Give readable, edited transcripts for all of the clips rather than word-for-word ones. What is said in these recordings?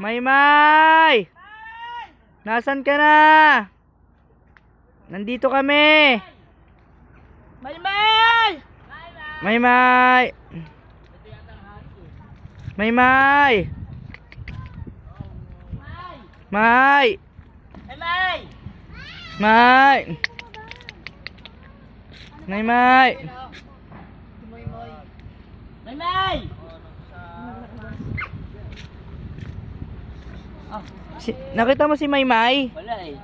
Maymay! Nasaan ka na? Nandito kami. Maymay! Maymay! Maymay! May! Maymay! May! Maymay! Maymay! Nakita mo si Maymay? Wala eh.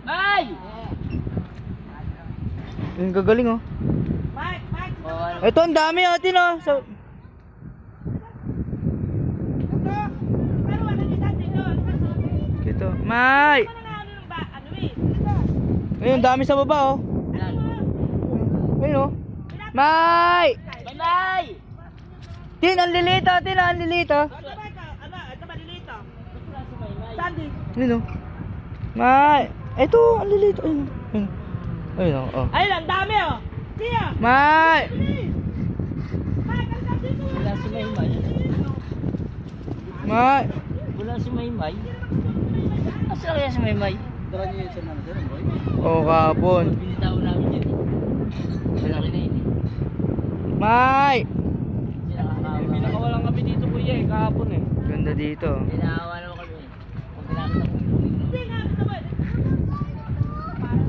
May! Ang gagaling oh. Ito ang dami atin oh. So, ito. May! Ayun, dami sa baba oh. Ayun oh. May! Maymay! Tin, ang lilito. Tin, ang lilito. Ayun oh. May! Ito, ang lilito. Ayun. Ayun. Ayun oh. Ayun, ang dami oh. Siya! May! Wala si Maymay. May! Wala si Maymay. Asa kaya si Maymay? Tara niyo yun sa manager, boy. Oo, kahapon. Binitaw namin yun eh. Malaki na yun eh. May! Pinakawalan kami dito kuya eh, kahapon eh. Ganda dito. Pinakawalan